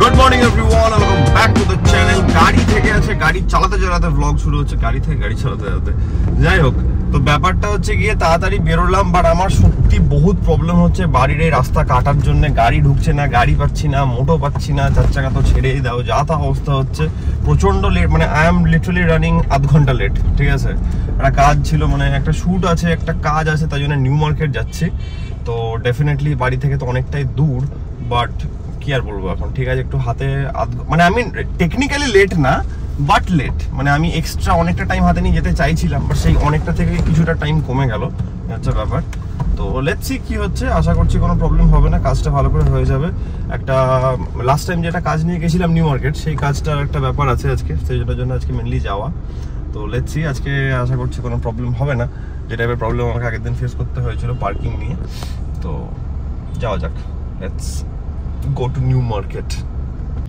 Good morning everyone, welcome back to the channel. গাড়ি থেকে আছে, গাড়ি চালাতে চালাতে ব্লগ শুরু হচ্ছে, গাড়ি থেকে গাড়ি চালাতে চালাতে। যাই হোক, তো ব্যাপারটা হচ্ছে গিয়ে তাড়াতাড়ি বেরোলাম, বাট আমার সত্যি বহুত প্রবলেম হচ্ছে বাড়ির এই রাস্তা কাটার জন্য। গাড়ি ঢুকছে না, গাড়ি পাচ্ছি না, মোটো পাচ্ছি না, চার চাকা তো ছেড়েই দাও, যা তা অবস্থা হচ্ছে। প্রচন্ড লেট, মানে আই এম লিটারালি রানিং আধ ঘন্টা লেট। ঠিক আছে, একটা কাজ ছিল, মানে একটা শ্যুট আছে, একটা কাজ আছে, তাই জন্য নিউ মার্কেট যাচ্ছি। তো ডেফিনেটলি বাড়ি থেকে তো অনেকটাই দূর, বাট কি আর বলবো এখন। ঠিক আছে, একটু হাতে মানে আমি টেকনিক্যালি লেট না, বাট লেট, মানে আমি এক্সট্রা অনেকটা টাইম হাতে নিয়ে যেতে চাইছিলাম, বাট সেই অনেকটা থেকে কিছুটা টাইম কমে গেল, হচ্ছে ব্যাপার। তো লেটস সি কি হচ্ছে, আশা করছি কোনো প্রবলেম হবে না, কাজটা ভালো করে হয়ে যাবে। একটা লাস্ট টাইম যেটা কাজ নিয়ে গেছিলাম নিউ মার্কেট, সেই কাজটার একটা ব্যাপার আছে আজকে, সেইটার জন্য আজকে মেনলি যাওয়া। তো লেটস সি, আজকে আশা করছি কোনো প্রবলেম হবে না। যে টাইপের প্রবলেম আমাকে আগের দিন ফেস করতে হয়েছিল পার্কিং নিয়ে। তো যাওয়া যাক, let's go to new market.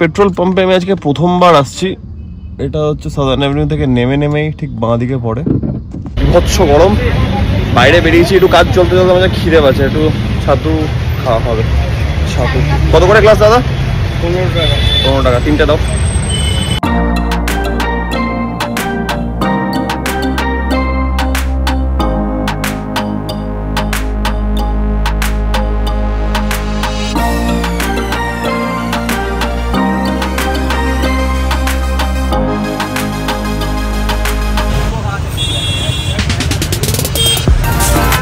Petrol পাম্পে আমি আজকে প্রথমবার আসছি। এটা হচ্ছে সাদার্ন অ্যাভিনিউ থেকে নেমেই ঠিক বাঁ দিকে পড়ে। বিভৎস গরম, বাইরে বেরিয়েছি, একটু কাজ চলতে চলতে আমাদের খিদে পাচ্ছে, একটু ছাতু খাওয়া হবে। ছাতু কত করে গ্লাস দাদা? 15 টাকা। 15 টাকা, 3টে দাও।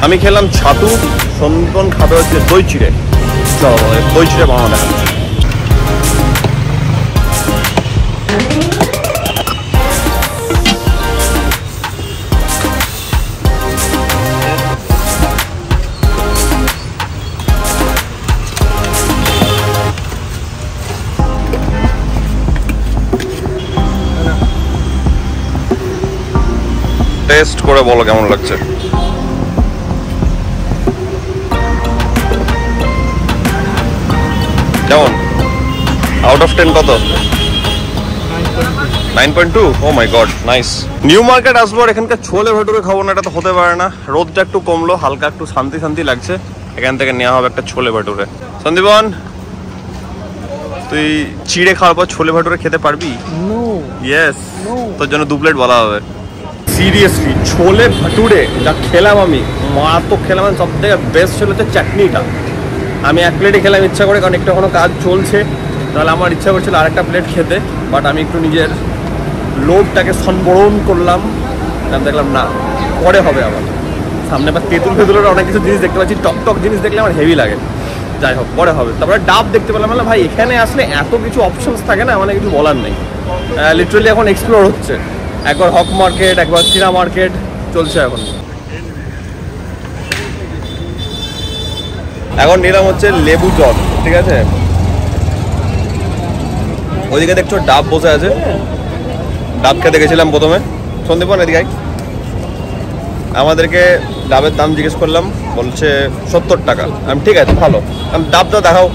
আমি খেলাম ছাতু, সন্দীপন খাবে হচ্ছে দই চিড়ে। চলো দই চিড়ে বানানো দেখা। টেস্ট করে বলো কেমন লাগছে। কেমন? আউট অফ 10 কত? 9.2। ও মাই গড, নাইস। নিউ মার্কেট আসবো আর এখানকার ছোলে ভটুরে খাবো না, এটা তো হতে পারে না। রোদটা একটু কমলো, হালকা একটু শান্তি শান্তি লাগছে, এখান থেকে নেওয়া হবে একটা ছোলে ভটুরে। সন্দীপন, তুই চিড়ে খাওয়ার পর ছোলে ভটুরে খেতে পারবি? ইয়েস, তোর জন্য 2 প্লেট বলা হবে। সিরিয়াসলি ছোলে ভটুরে যা খেলাম আমি, মারাত্মক খেলাম। সব থেকে বেস্ট ছিল হচ্ছে চাটনিটা। আমি 1 প্লেটই খেলাম ইচ্ছা করে, কারণ একটু এখনো কাজ চলছে, তাহলে আমার ইচ্ছা করছিল আরেকটা প্লেট খেতে। বাট আমি একটু নিজের লোভটাকে সংবরণ করলাম, দেখলাম না, পরে হবে আবার সামনে। বা তেঁতুল ফেতুলের অনেক কিছু জিনিস দেখতে পাচ্ছি, টক টক জিনিস দেখলে আমার হেভি লাগে। যাই হোক, পরে হবে। তারপরে ডাব দেখতে পেলাম, মানে ভাই এখানে আসলে এত কিছু অপশনস থাকে না, মানে কিছু বলার নেই। লিটারালি এখন এক্সপ্লোর হচ্ছে, একবার হক মার্কেট, একবার চিরা মার্কেট চলছে এখন। এখন নিলাম হচ্ছে লেবু জল, ঠিক আছে। ওইদিকে দেখছো ডাব বসে আছে, ডাব খেতে গেছিলাম প্রথমে। সন্দীপন এদিকে, আমাদেরকে ডাবের দাম জিজ্ঞেস করলাম, বলছে 70 টাকা। আমি ঠিক আছে ভালো, আমি ডাবটা দেখাও।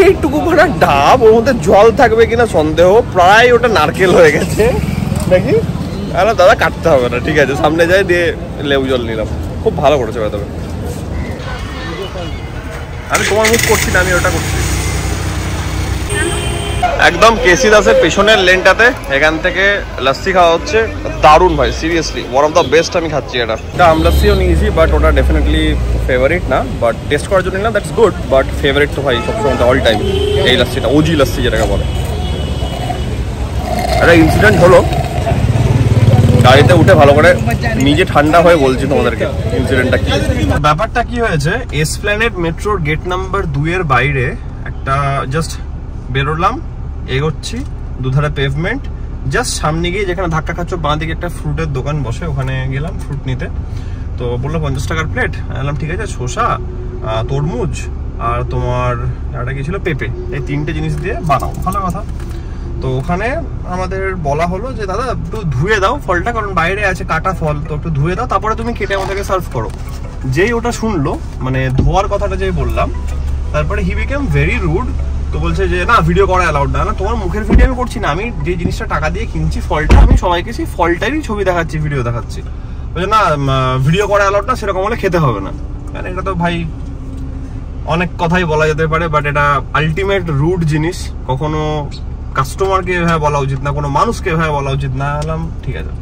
এইটুকু ভরা ডাব, ওর মধ্যে জল থাকবে কিনা সন্দেহ, প্রায় ওটা নারকেল হয়ে গেছে নাকি। আরে দাদা কাটতে হবে না, ঠিক আছে, সামনে যাই, দিয়ে লেবু জল নিলাম। খুব ভালো করেছে তবে। আমি তোমার মুখ করছি না, আমি ওটা করছি। একদম কেসি দাসের পেছনের লেনটাতে, এখান থেকে লস্যি খাওয়া হচ্ছে, দারুণ ভাই, seriously one of the best. আমি খাচ্ছি এটা আম লস্যিও নিয়েছি, বাট ওটা ডেফিনেটলি ফেভারিট না, বাট টেস্ট করার জন্য না, দ্যাটস গুড। বাট ফেভারিট তো ভাই সবসময় অল টাইম এই লস্যিটা, ওজি লস্যি যেটাকে বলে। একটা ইনসিডেন্ট হলো, গাড়িতে উঠে ভালো করে নিজে ঠান্ডা হয়ে বলছি তোমাদেরকে ইনসিডেন্টটা কি। ব্যাপারটা কি হয়েছে, এসপ্ল্যানেড মেট্রোর গেট নাম্বার 2 এর বাইরে একটা জাস্ট বেরোলাম, এগোচ্ছি, দুধারে পেভমেন্ট, জাস্ট সামনে গিয়ে যেখানে ধাক্কা খাচ্ছ বাঁ দিকে একটা ফ্রুটের দোকান বসে, ওখানে গেলাম ফ্রুট নিতে। তো বললো 50 টাকার প্লেট। বললাম ঠিক আছে, শসা, তরমুজ আর তোমার একটা কি ছিল, পেঁপে, এই 3টে জিনিস দিয়ে বানাও, ভালো কথা। তো ওখানে আমাদের বলা হলো যে দাদা একটু ধুয়ে দাও ফলটা, কারণ বাইরে আছে কাটা ফল, তো একটু ধুয়ে দাও, তারপরে তুমি কেটে আমাদেরকে সার্ভ করো। যেই ওটা শুনলো, মানে ধোয়ার কথাটা যেই বললাম, তারপরে হি বিকেম ভেরি রুড। তো বলছে যে না, ভিডিও করা অ্যালাউড না। তোমার মুখের ভিডিও আমি করছি না, আমি যে জিনিসটা টাকা দিয়ে কিনছি ফলটা, আমি সবাইকে সেই ফলটারই ছবি দেখাচ্ছি, ভিডিও দেখাচ্ছি। বলছে না, ভিডিও করা অ্যালাউড না, সেরকম হলে খেতে হবে না। এটা তো ভাই অনেক কথাই বলা যেতে পারে, বাট এটা আলটিমেট রুড জিনিস। কখনো কাস্টমারকে এভাবে বলা উচিত না, কোনো মানুষকে এভাবে বলা উচিত না। বললাম ঠিক আছে,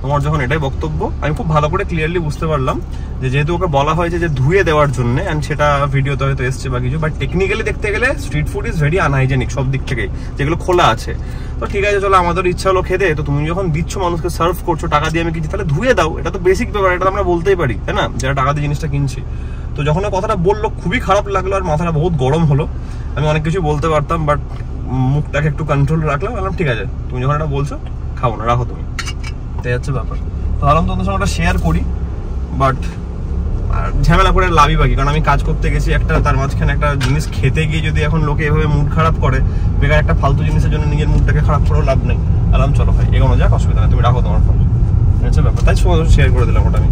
তোমার যখন এটাই বক্তব্য, আমি খুব ভালো করে ক্লিয়ারলি বুঝতে পারলাম যে যেহেতু ওকে বলা হয়েছে যে ধুয়ে দেওয়ার জন্য, অ্যান্ড সেটা ভিডিওতে হয়তো এসছে বা কিছু, বাট টেকনিক্যালি দেখতে গেলে street food is very unhygienic সব দিক থেকেই, যেগুলো খোলা আছে। তো ঠিক আছে, চলো আমাদের ইচ্ছা হলো খেতে, তো তুমি যখন দিচ্ছ মানুষকে সার্ভ করছো টাকা দিয়ে আমি কিছু, তাহলে ধুয়ে দাও। এটা তো বেসিক ব্যাপার, এটা আমরা বলতেই পারি, তাই না, যারা টাকা দিয়ে জিনিসটা কিনছি। তো যখন কথাটা বললো খুবই খারাপ লাগলো, আর মাথাটা বহুত গরম হলো। আমি অনেক কিছু বলতে পারতাম, বাট মুখটাকে একটু কন্ট্রোল রাখলাম। বললাম ঠিক আছে, তুমি যখন এটা বলছো খাবো না, রাখো তুমি, তাই হচ্ছে ব্যাপার। তো ভাবলাম তোমাদের সঙ্গে শেয়ার করি, বাট ঝামেলা করে লাভই বাকি, কারণ আমি কাজ করতে গেছি একটা, তার মাঝখানে একটা জিনিস খেতে গিয়ে যদি এখন লোকে এভাবে মুড খারাপ করে, বেকার একটা ফালতু জিনিসের জন্য নিজের মুডটাকে খারাপ করেও লাভ নেই। আলাম চলো ভাই এগোনো যাক, অসুবিধা নেই, তুমি রাখো তোমার ফোন, হচ্ছে ব্যাপার। তাই শেয়ার করে দিলাম ওটা আমি।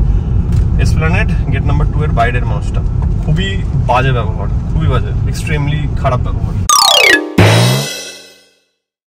এসপ্ল্যানেড গেট নাম্বার 2 এর বাইরের মানুষটা খুবই বাজে ব্যবহার, খুবই বাজে, এক্সট্রিমলি খারাপ ব্যবহার।